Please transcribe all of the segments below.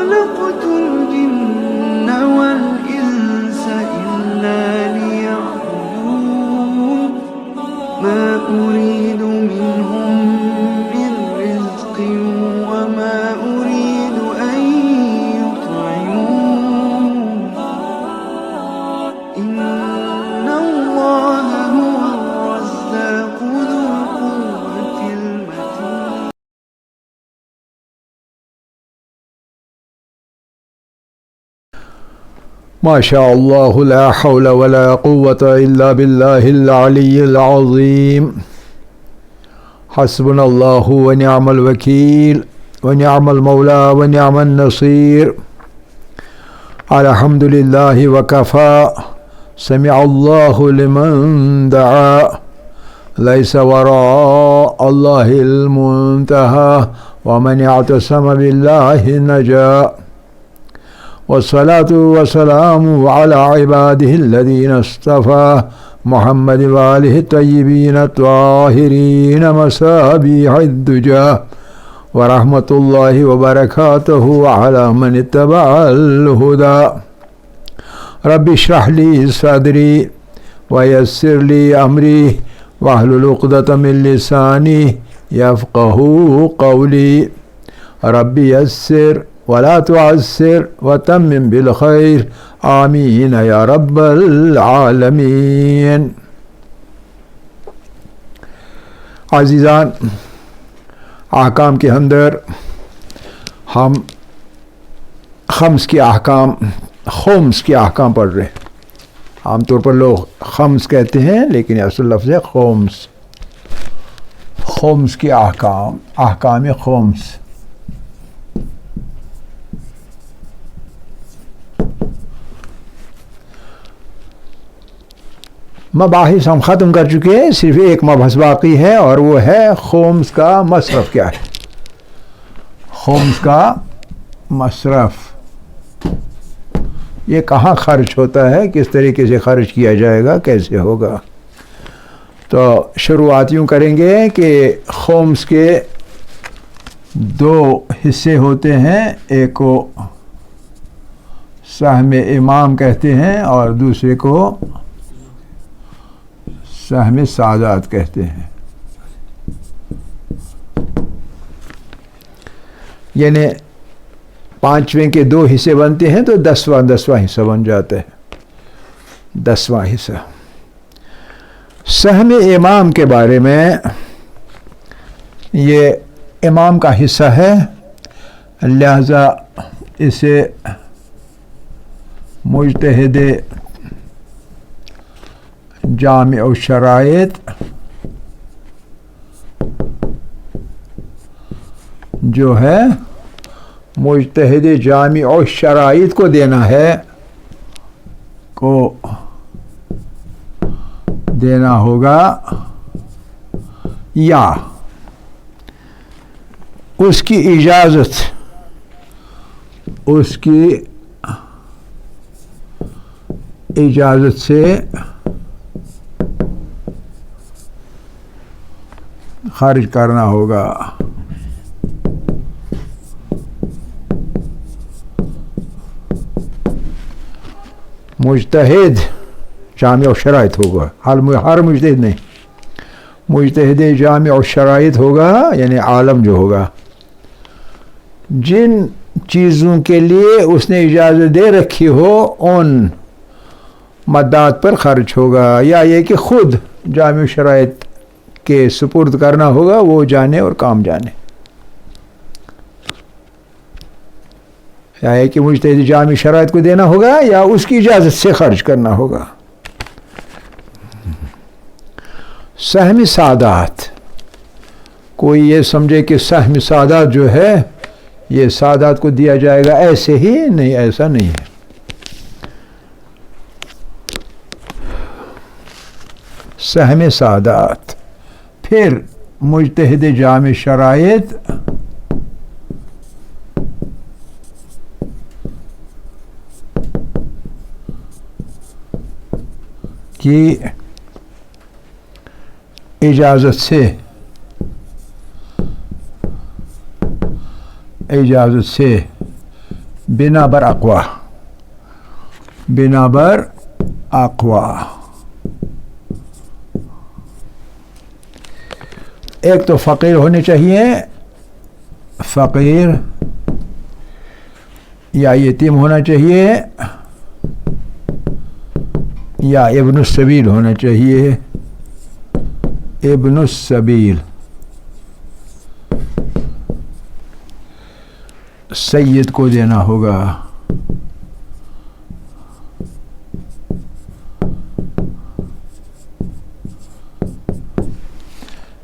خلقت الجن والإنس إلا ليعبدون ما أريد منهم من رزق وما أريد أن يطعمون إن الله هو الرزاق ذو القوة المتين. ما شاء الله لا حول ولا قوة إلا بالله العلي العظيم. حسبنا الله ونعم الوكيل ونعم المولى ونعم النصير. الحمد لله وكفى سمع الله لمن دعا ليس وراء الله المنتهى ومن اعتصم بالله نجا. والصلاة والسلام على عباده الذين اصطفى محمد وآله الطيبين الطاهرين مصابيح الدجى ورحمة الله وبركاته على من اتبع الهدى. رب اشرح لي صدري ويسر لي أمري واحلل عقدة من لساني يفقه قولي. رب يسر ولا تعسر وتمم بالخير آمین یا رب العالمین. عزیزان، احکام کے اندر ہم خمس کے احکام پڑھ رہے ہیں. عام طور پر لوگ خمس کہتے ہیں لیکن اصل لفظ ہے خمس کے احکام خمس. مباحث ہم ختم کر چکے ہیں، صرف ایک مبحث باقی ہے اور وہ ہے خمس کا مصرف کیا ہے. خمس کا مصرف یہ کہاں خرچ ہوتا ہے، کس طریقے سے خرچ کیا جائے گا، کیسے ہوگا. تو شروعات یوں کریں گے کہ خمس کے دو حصے ہوتے ہیں، ایک کو سہم امام کہتے ہیں اور دوسرے کو سہم سادات کہتے ہیں. یعنی پانچویں کے دو حصے بنتے ہیں تو دسواں حصہ بن جاتا ہے. 10واں حصہ سہم امام کے بارے میں، یہ امام کا حصہ ہے، لہذا اسے مجتہد جامع الشرائط جو ہے مجتہد جامع الشرائط کو دینا ہوگا، یا اس کی اجازت سے خارج کرنا ہوگا. مجتہد جامع الشرائط ہوگا، ہر مجتہد نہیں، مجتہد جامع الشرائط ہوگا، یعنی عالم جو ہوگا جن چیزوں کے لیے اس نے اجازت دے رکھی ہو ان مدات پر خرچ ہوگا، یا یہ کہ خود جامع الشرائط کے سپرد کرنا ہوگا، وہ جانے اور کام جانے. یا ہے کہ مجتہد جامع شرائط کو دینا ہوگا یا اس کی اجازت سے خرچ کرنا ہوگا. سہم سادات، کوئی یہ سمجھے کہ سہم سادات جو ہے یہ سادات کو دیا جائے گا ایسے ہی، نہیں، ایسا نہیں ہے. سہم سادات پھر مجتہد جامع شرائط کی اجازت سے بنا بر اقوا، بنا بر اقوا. ایک تو فقیر ہونے چاہیے، فقیر یا یتیم ہونا چاہیے، یا ابن السبیل ہونا چاہیے، ابن السبیل. سید کو دینا ہوگا.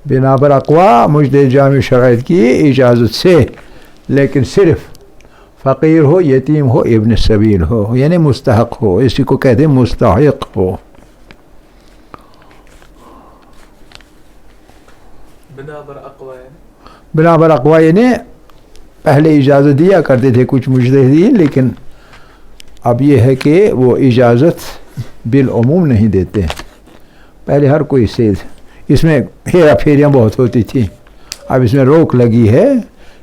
بنا پر اقوا مجتہد جامع شرائط کی اجازت سے، لیکن صرف فقیر ہو، یتیم ہو، ابن سبیل ہو، یعنی مستحق ہو. اسی کو کہتے ہیں مستحق ہو. بنا بر اقوا، بنا پر اقوا یعنی پہلے اجازت دیا کرتے تھے کچھ مجتہدین، لیکن اب یہ ہے کہ وہ اجازت بالعموم نہیں دیتے. پہلے ہر کوئی سید، اس میں ہیرا پھیریاں بہت ہوتی تھیں. اب اس میں روک لگی ہے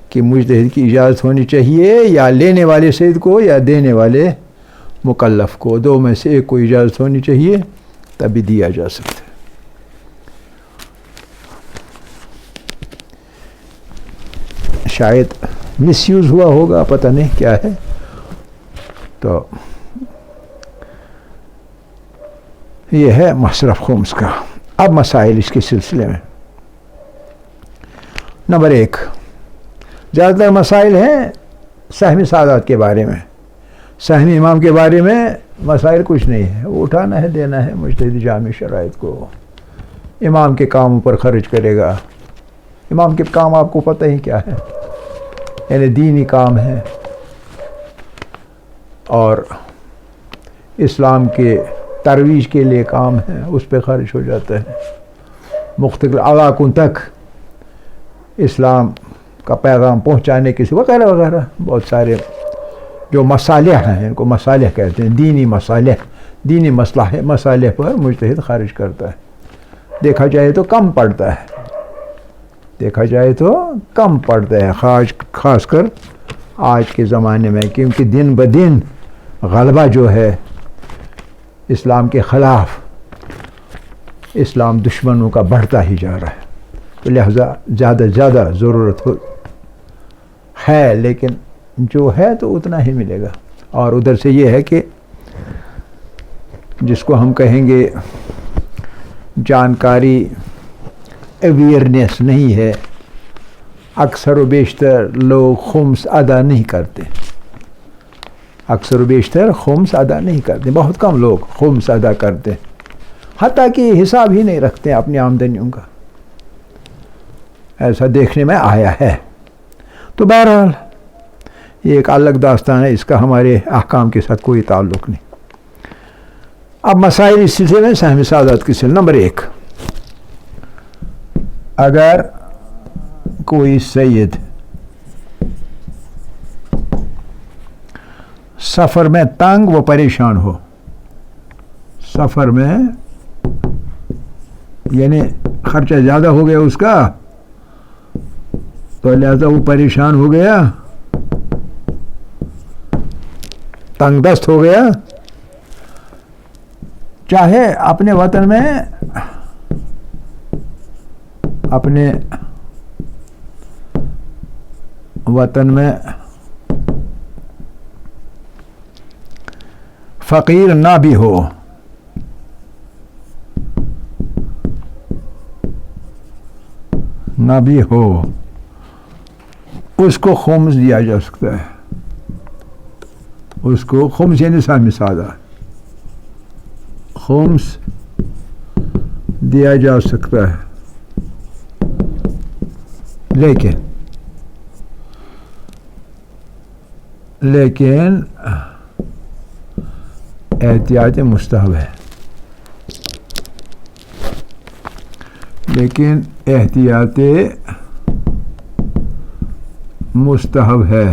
کہ مجتہد کی اجازت ہونی چاہیے، یا لینے والے سید کو یا دینے والے مکلف کو، دو میں سے ایک کو اجازت ہونی چاہیے تبھی دیا جا سکتا ہے. شاید مس یوز ہوا ہوگا، پتہ نہیں کیا ہے. تو یہ ہے مصرف خمس کا. اب مسائل اس کے سلسلے میں. نمبر 1، زیادہ تر مسائل ہیں سہمی سعادت کے بارے میں. سہمی امام کے بارے میں مسائل کچھ نہیں ہے، وہ اٹھانا ہے، دینا ہے مجتہد جامع شرائط کو. امام کے کاموں پر خرچ کرے گا. امام کے کام آپ کو پتہ ہی کیا ہے، یعنی دینی کام ہے اور اسلام کے ترویج کے لیے کام ہے، اس پہ خرچ ہو جاتا ہے. مختلف علاقوں تک اسلام کا پیغام پہنچانے کے وغیرہ وغیرہ بہت سارے جو مصالح ہیں، ان کو مصالح کہتے ہیں، دینی مصالح، دینی مصالح پر مجتہد خرچ کرتا ہے. دیکھا جائے تو کم پڑتا ہے، دیکھا جائے تو کم پڑتا ہے، خاص کر آج کے زمانے میں، کیونکہ دن بدن غلبہ جو ہے اسلام کے خلاف، اسلام دشمنوں کا بڑھتا ہی جا رہا ہے. تو لہذا زیادہ زیادہ ضرورت ہے، لیکن جو ہے تو اتنا ہی ملے گا. اور ادھر سے یہ ہے کہ جس کو ہم کہیں گے جانکاری، اویئرنیس نہیں ہے، اکثر و بیشتر لوگ خمس ادا نہیں کرتے. اکثر و بیشتر خمس ادا نہیں کرتے، بہت کم لوگ خمس ادا کرتے، حتیٰ کہ حساب ہی نہیں رکھتے اپنی آمدنیوں کا. ایسا دیکھنے میں آیا ہے. تو بہرحال یہ ایک الگ داستان ہے، اس کا ہمارے احکام کے ساتھ کوئی تعلق نہیں. اب مسائل اس سلسلے میں سہم سعادت کے سلسلے. نمبر 1، اگر کوئی سید سفر میں تنگ و پریشان ہو، سفر میں یعنی خرچہ زیادہ ہو گیا اس کا، تو لہذا وہ پریشان ہو گیا، تنگ دست ہو گیا، چاہے اپنے وطن میں، اپنے وطن میں فقیر نہ بھی ہو، نہ بھی ہو، اس کو خمس دیا جا سکتا ہے. اس کو خمس یعنی سہم سعادت، خمس دیا جا سکتا ہے. لیکن احتیاط مستحب ہے، لیکن احتیاط مستحب ہے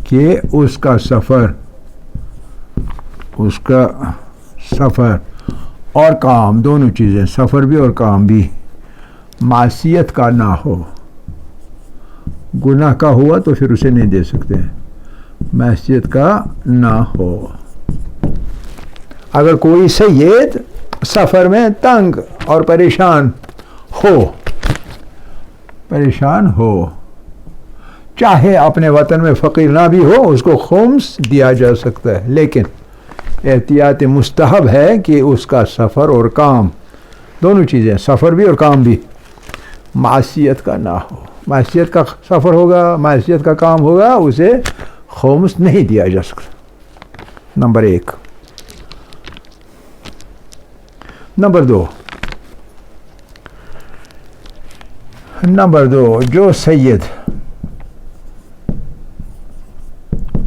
کہ اس کا سفر اور کام، دونوں چیزیں، سفر بھی اور کام بھی معصیت کا نہ ہو، گناہ کا ہوا تو پھر اسے نہیں دے سکتے، معصیت کا نہ ہو۔ اگر کوئی سید سفر میں تنگ اور پریشان ہو چاہے اپنے وطن میں فقیر نہ بھی ہو، اس کو خمس دیا جا سکتا ہے، لیکن احتیاط مستحب ہے کہ اس کا سفر اور کام دونوں چیزیں، سفر بھی اور کام بھی، معصیت کا نہ ہو۔ معصیت کا سفر ہوگا، معصیت کا کام ہوگا، اسے خمس نہیں دیا جا سکتا، نمبر 1۔ نمبر 2، جو سید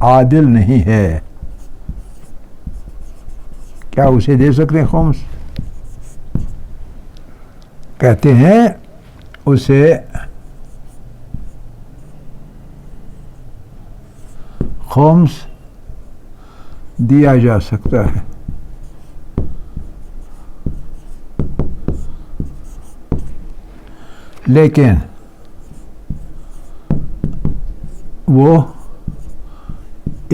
عادل نہیں ہے کیا اسے دے سکتے ہیں خمس؟ کہتے ہیں اسے خمس دیا جا سکتا ہے، لیکن وہ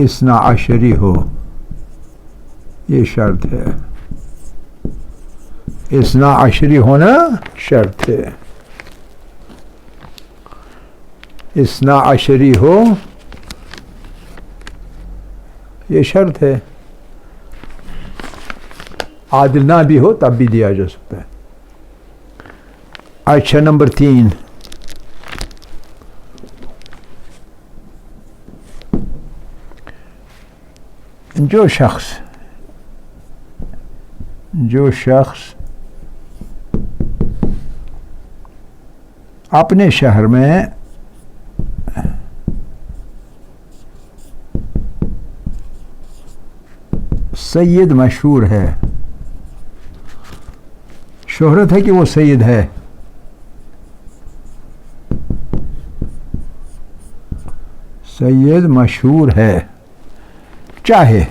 اثنا عشری ہو، یہ شرط ہے، اثنا عشری ہونا شرط ہے، اثنا عشری ہو یہ شرط ہے، عادل نہ بھی ہو تب بھی دیا جا سکتا ہے۔ اچھا، نمبر 3، جو شخص اپنے شہر میں سید مشہور ہے، شہرت ہے کہ وہ سید ہے، سید مشہور ہے، چاہے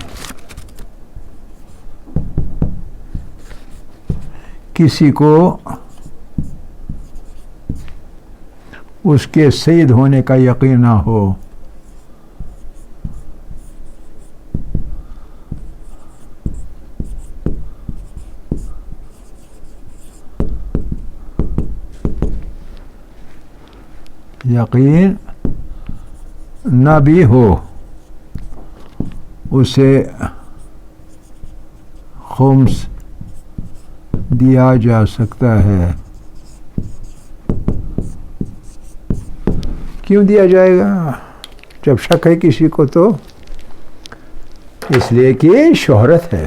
کسی کو اس کے سید ہونے کا یقین نہ ہو، یقین نہ بھی ہو، اسے خمس دیا جا سکتا ہے۔ کیوں دیا جائے گا جب شک ہے کسی کو؟ تو اس لیے کہ شہرت ہے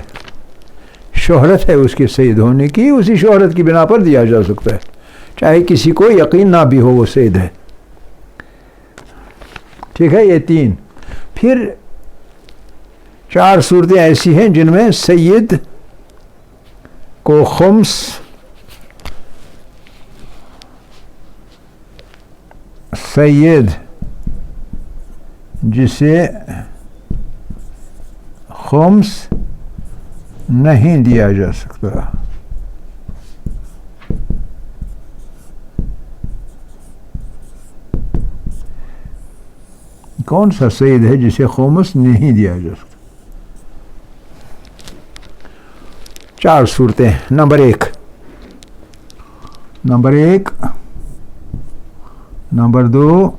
اس کے سید ہونے کی، اسی شہرت کی بنا پر دیا جا سکتا ہے، چاہے کسی کو یقین نہ بھی ہو وہ سید ہے۔ ٹھیک ہے، یہ 3۔ پھر 4 صورتیں ایسی ہیں جن میں سید کو خمس سید جسے خمس نہیں دیا جا سکتا، کون سا سید ہے جسے خمس نہیں دیا جا سکتا؟ 4 صورتیں، نمبر 1، نمبر 2،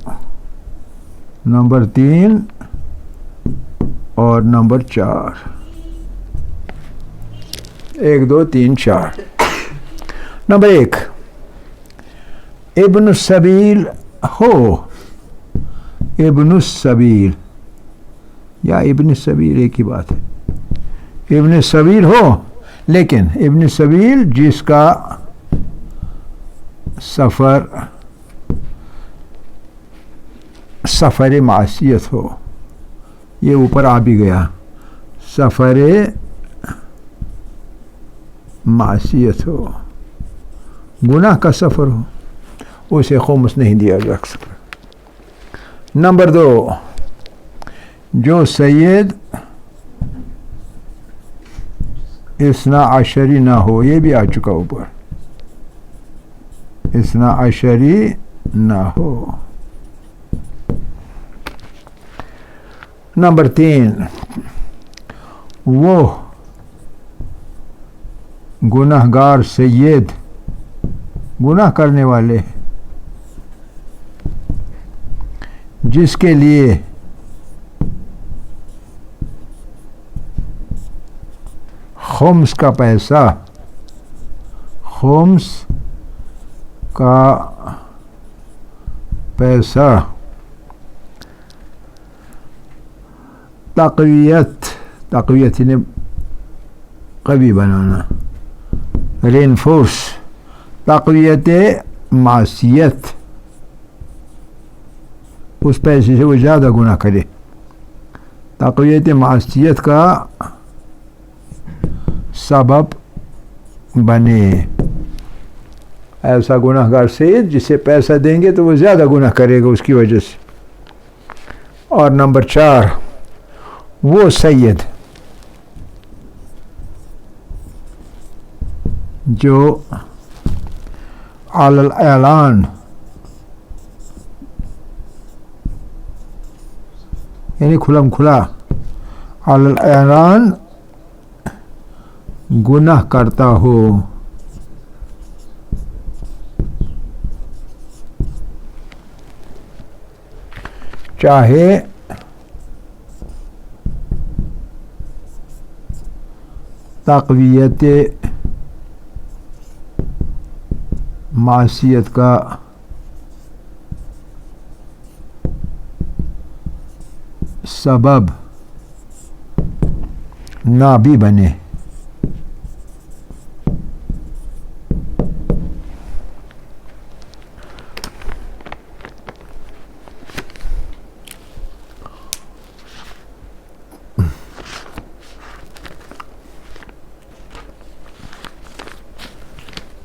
نمبر 3 اور نمبر 4۔ 1 2 3 4۔ نمبر 1، ابن السبیل ہو، ابن السبیل یا ابن السبیل ایک ہی بات ہے، ابن السبیل ہو، لیکن ابن السبیل جس کا سفر معصیت ہو، یہ اوپر آ بھی گیا، سفر معصیت ہو، گناہ کا سفر ہو، اسے خمس نہیں دیا جا سکتا۔ نمبر 2، جو سید اثنا عشری نہ ہو، یہ بھی آ چکا اوپر، اثنا عشری نہ ہو، نمبر 3 وہ گناہ گار سید گناہ کرنے والے جس کے لیے خمس کا پیسہ تقویت یعنی قوی بنانا رینفورس تقویت معصیت اس پیسے سے وہ زیادہ گناہ کرے تقویت معصیت کا سبب بنے ایسا گناہ گار سید جسے پیسہ دیں گے تو وہ زیادہ گناہ کرے گا اس کی وجہ سے. اور نمبر 4 وہ سید جو علی الاعلان یعنی کھلم کھلا علی الاعلان گناہ کرتا ہو چاہے تقویت معصیت کا سبب نہ بھی بنے.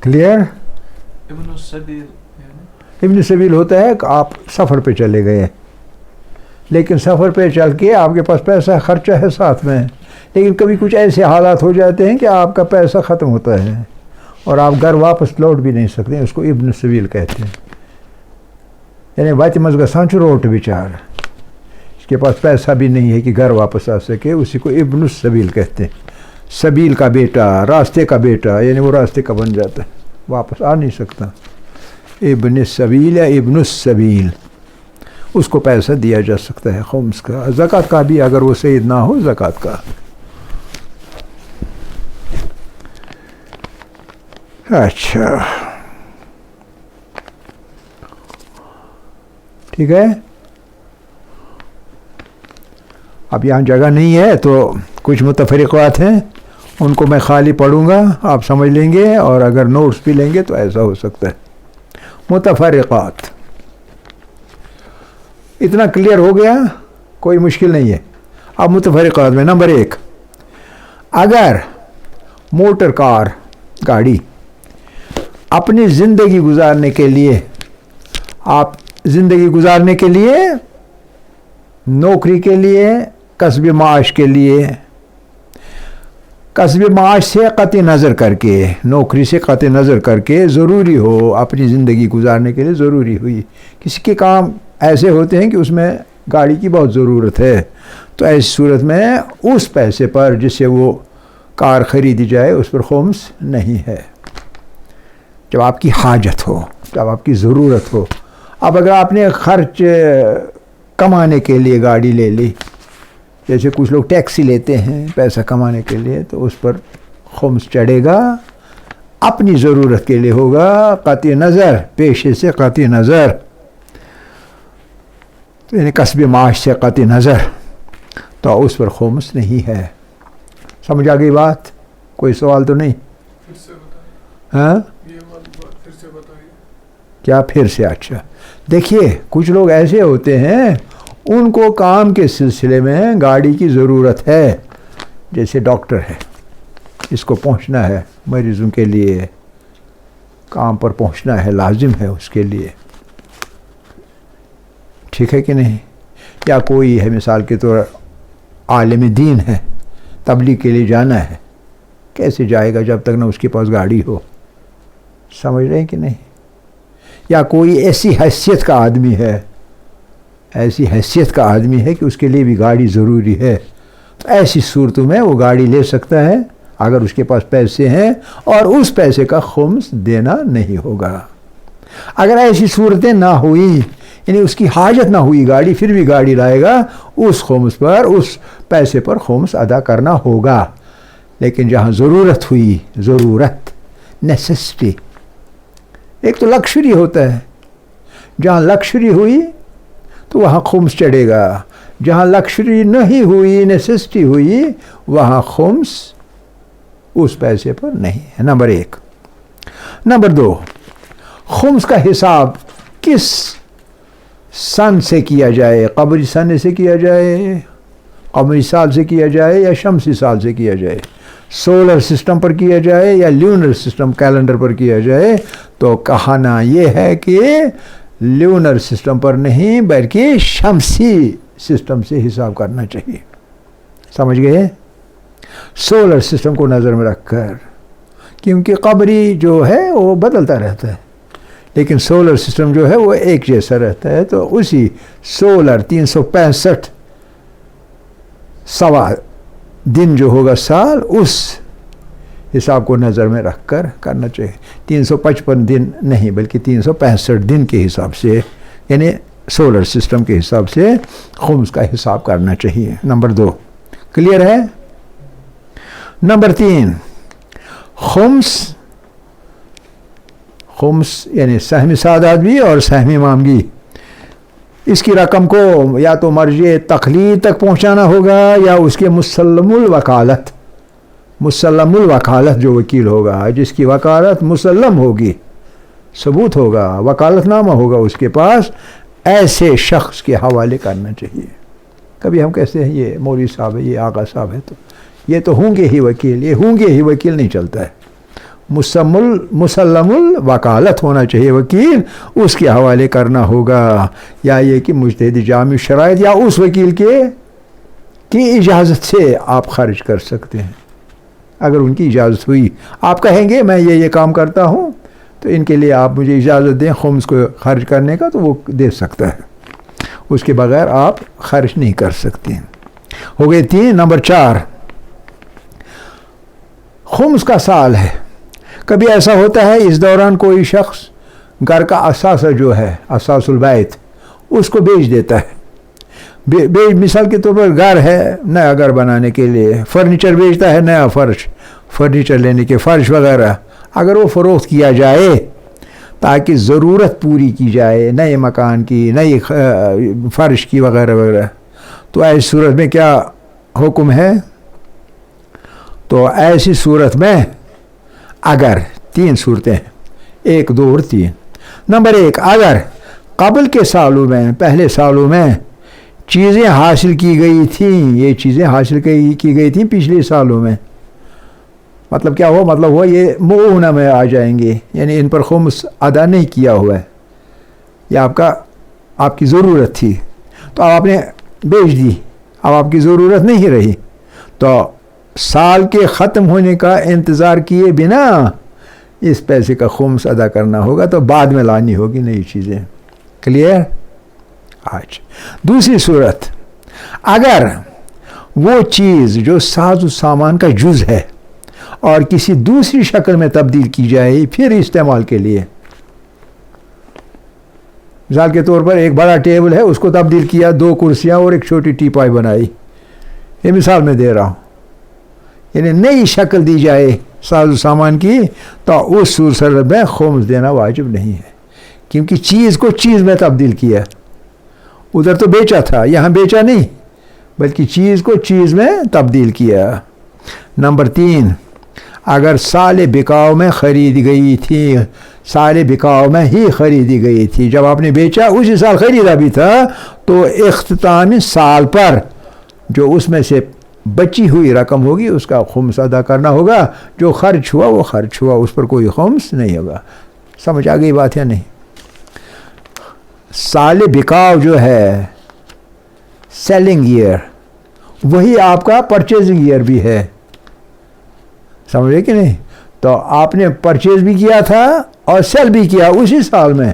کلیئر؟ ابن السبیل ابن سبیل ہوتا ہے کہ آپ سفر پہ چلے گئے لیکن سفر پہ چل کے آپ کے پاس پیسہ خرچہ ہے ساتھ میں لیکن کبھی کچھ ایسے حالات ہو جاتے ہیں کہ آپ کا پیسہ ختم ہوتا ہے اور آپ گھر واپس لوٹ بھی نہیں سکتے. اس کو ابن سبیل کہتے ہیں. یعنی وتہِ منٛز گژھان چھُ روٹ بچار اس کے پاس پیسہ بھی نہیں ہے کہ گھر واپس آ سکے اسی کو ابن السبیل کہتے ہیں. سبیل کا بیٹا راستے کا بیٹا یعنی وہ راستے کا بن جاتا ہے واپس آ نہیں سکتا. ابن السبیل یا ابن السبیل اس کو پیسہ دیا جا سکتا ہے خمس کا زکوٰۃ کا بھی اگر وہ سید نہ ہو زکوٰۃ کا. اچھا ٹھیک ہے. اب یہاں جگہ نہیں ہے تو کچھ متفرقات ہیں ان کو میں خالی پڑھوں گا آپ سمجھ لیں گے اور اگر نوٹس بھی لیں گے تو ایسا ہو سکتا ہے. متفرقات اتنا کلیئر ہو گیا کوئی مشکل نہیں ہے. اب متفرقات میں نمبر 1 اگر موٹر کار گاڑی اپنی زندگی گزارنے کے لیے آپ زندگی گزارنے کے لیے نوکری کے لیے کسب معاش کے لیے کسب معاش سے قطع نظر کر کے نوکری سے قطع نظر کر کے ضروری ہو اپنی زندگی گزارنے کے لیے ضروری ہوئی کسی کے کام ایسے ہوتے ہیں کہ اس میں گاڑی کی بہت ضرورت ہے تو ایسی صورت میں اس پیسے پر جس سے وہ کار خریدی جائے اس پر خمس نہیں ہے جب آپ کی حاجت ہو جب آپ کی ضرورت ہو. اب اگر آپ نے خرچ کمانے کے لیے گاڑی لے لی جیسے کچھ لوگ ٹیکسی لیتے ہیں پیسہ کمانے کے لیے تو اس پر خمس چڑھے گا اپنی ضرورت کے لیے ہوگا قطع نظر پیشے سے قطع نظر یعنی کسب معاش سے قطع نظر تو اس پر خمس نہیں ہے. سمجھ آ گئی بات؟ کوئی سوال تو نہیں؟ ہاں کیا پھر سے؟ اچھا دیکھیے کچھ لوگ ایسے ہوتے ہیں ان کو کام کے سلسلے میں گاڑی کی ضرورت ہے جیسے ڈاکٹر ہے اس کو پہنچنا ہے مریضوں کے لیے کام پر پہنچنا ہے لازم ہے اس کے لیے ٹھیک ہے کہ نہیں. یا کوئی ہے مثال کے طور عالم دین ہے تبلیغ کے لیے جانا ہے کیسے جائے گا جب تک نہ اس کے پاس گاڑی ہو. سمجھ رہے ہیں کہ نہیں. یا کوئی ایسی حیثیت کا آدمی ہے ایسی حیثیت کا آدمی ہے کہ اس کے لیے بھی گاڑی ضروری ہے، تو ایسی صورتوں میں وہ گاڑی لے سکتا ہے اگر اس کے پاس پیسے ہیں، اور اس پیسے کا خمس دینا نہیں ہوگا۔ اگر ایسی صورتیں نہ ہوئی، یعنی اس کی حاجت نہ ہوئی گاڑی، پھر بھی گاڑی لائے گا، اس خمس پر، اس پیسے پر خمس ادا کرنا ہوگا۔ لیکن جہاں ضرورت ہوئی، ضرورت، نیسیسٹی، ایک تو لکشری ہوتا ہے، جہاں لکشری ہوئی تو وہاں خمس چڑھے گا، جہاں لکشری نہیں ہوئی، نیسیسٹی ہوئی، وہاں خمس اس پیسے پر نہیں ہے۔ نمبر 1۔ نمبر 2، خمس کا حساب کس سن سے کیا جائے؟ قمری سن سے کیا جائے، قمری سال سے کیا جائے، یا شمسی سال سے کیا جائے؟ سولر سسٹم پر کیا جائے یا لیونر سسٹم کیلنڈر پر کیا جائے؟ تو کہنا یہ ہے کہ لیونر سسٹم پر نہیں بلکہ شمسی سسٹم سے حساب کرنا چاہیے۔ سمجھ گئے؟ سولر سسٹم کو نظر میں رکھ کر، کیونکہ قمری جو ہے وہ بدلتا رہتا ہے، لیکن سولر سسٹم جو ہے وہ ایک جیسا رہتا ہے، تو اسی سولر 365 سوا دن جو ہوگا سال، اس حساب کو نظر میں رکھ کر کرنا چاہیے۔ 355 دن نہیں بلکہ 365 دن کے حساب سے، یعنی سولر سسٹم کے حساب سے خمس کا حساب کرنا چاہیے۔ نمبر 2 کلیئر ہے؟ نمبر 3، خمس یعنی سہم سعادت بھی اور سہم امامگی، اس کی رقم کو یا تو مرجع تقلید تک پہنچانا ہوگا یا اس کے مسلم الوکالت جو وکیل ہوگا، جس کی وکالت مسلم ہوگی، ثبوت ہوگا، وکالت نامہ ہوگا اس کے پاس، ایسے شخص کے حوالے کرنا چاہیے۔ کبھی ہم کہتے ہیں یہ مولوی صاحب ہے، یہ آقا صاحب ہے، تو یہ تو ہوں گے ہی وکیل، یہ ہوں گے ہی وکیل نہیں چلتا ہے، مسلم الوکالت ہونا چاہیے وکیل، اس کے حوالے کرنا ہوگا، یا یہ کہ مجتہد جامع شرائط یا اس وکیل کی اجازت سے آپ خرچ کر سکتے ہیں۔ اگر ان کی اجازت ہوئی، آپ کہیں گے میں یہ کام کرتا ہوں تو ان کے لیے آپ مجھے اجازت دیں خمس کو خرچ کرنے کا، تو وہ دے سکتا ہے، اس کے بغیر آپ خرچ نہیں کر سکتے۔ ہو گئے 3۔ نمبر 4، خمس کا سال ہے۔ کبھی ایسا ہوتا ہے اس دوران کوئی شخص گھر کا اثاثہ جو ہے، اساس البیت، اس کو بیچ دیتا ہے۔ مثال کے طور پر گھر ہے، نیا گھر بنانے کے لیے فرنیچر بیچتا ہے، نیا فرنیچر لینے کے فرش وغیرہ، اگر وہ فروخت کیا جائے تاکہ ضرورت پوری کی جائے نئے مکان کی، نئی فرش کی وغیرہ وغیرہ، تو ایسی صورت میں کیا حکم ہے؟ تو ایسی صورت میں اگر 3 صورتیں ہیں، 1، 2 اور 3۔ نمبر 1، اگر قبل کے سالوں میں، پہلے سالوں میں چیزیں حاصل کی گئی تھیں، یہ چیزیں حاصل کی گئی تھیں پچھلے سالوں میں، مطلب کیا ہوا؟ مطلب ہوا یہ معونہ میں آ جائیں گے، یعنی ان پر خمس ادا نہیں کیا ہوا ہے، یہ آپ کی ضرورت تھی تو آپ نے بیچ دی، اب آپ کی ضرورت نہیں رہی، تو سال کے ختم ہونے کا انتظار کیے بنا اس پیسے کا خمس ادا کرنا ہوگا، تو بعد میں لانی ہوگی نئی چیزیں۔ کلیئر؟ آج دوسری صورت، اگر وہ چیز جو ساز و سامان کا جز ہے اور کسی دوسری شکل میں تبدیل کی جائے پھر استعمال کے لیے، مثال کے طور پر ایک بڑا ٹیبل ہے، اس کو تبدیل کیا، 2 کرسیاں اور ایک چھوٹی ٹیپائی بنائی، یہ مثال میں دے رہا ہوں، یعنی نئی شکل دی جائے ساز و سامان کی، تو اس صورت میں خمس دینا واجب نہیں ہے، کیونکہ چیز کو چیز میں تبدیل کیا، ادھر تو بیچا تھا، یہاں بیچا نہیں بلکہ چیز کو چیز میں تبدیل کیا۔ نمبر 3، اگر سال بکاؤ میں خرید گئی تھی، سال بکاؤ میں ہی خریدی گئی تھی، جب آپ نے بیچا اسی سال خریدا بھی تھا، تو اختتام سال پر جو اس میں سے بچی ہوئی رقم ہوگی اس کا خمس ادا کرنا ہوگا، جو خرچ ہوا وہ خرچ ہوا، اس پر کوئی خمس نہیں ہوگا۔ سمجھ آ گئی بات یا نہیں؟ سال بکاؤ جو ہے سیلنگ ایئر، وہی آپ کا پرچیزنگ ایئر بھی ہے، سمجھے کہ نہیں؟ تو آپ نے پرچیز بھی کیا تھا اور سیل بھی کیا اسی سال میں،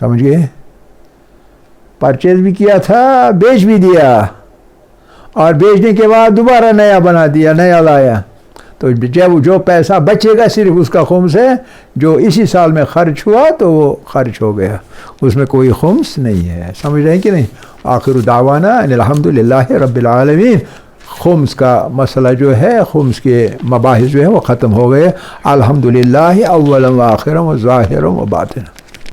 سمجھ گئے؟ پرچیز بھی کیا تھا، بیچ بھی دیا، اور بیچنے کے بعد دوبارہ نیا بنا دیا، نیا لایا، تو جب جو پیسہ بچے گا صرف اس کا خمس ہے، جو اسی سال میں خرچ ہوا تو وہ خرچ ہو گیا، اس میں کوئی خمس نہیں ہے. سمجھ رہے ہیں کہ نہیں؟ آخر دعوانا ان الحمدللہ رب العالمین. خمس کا مسئلہ جو ہے، خمس کے مباحث جو ہے وہ ختم ہو گئے. الحمدللہ اولا و آخرا و ظاہرا و باطنا.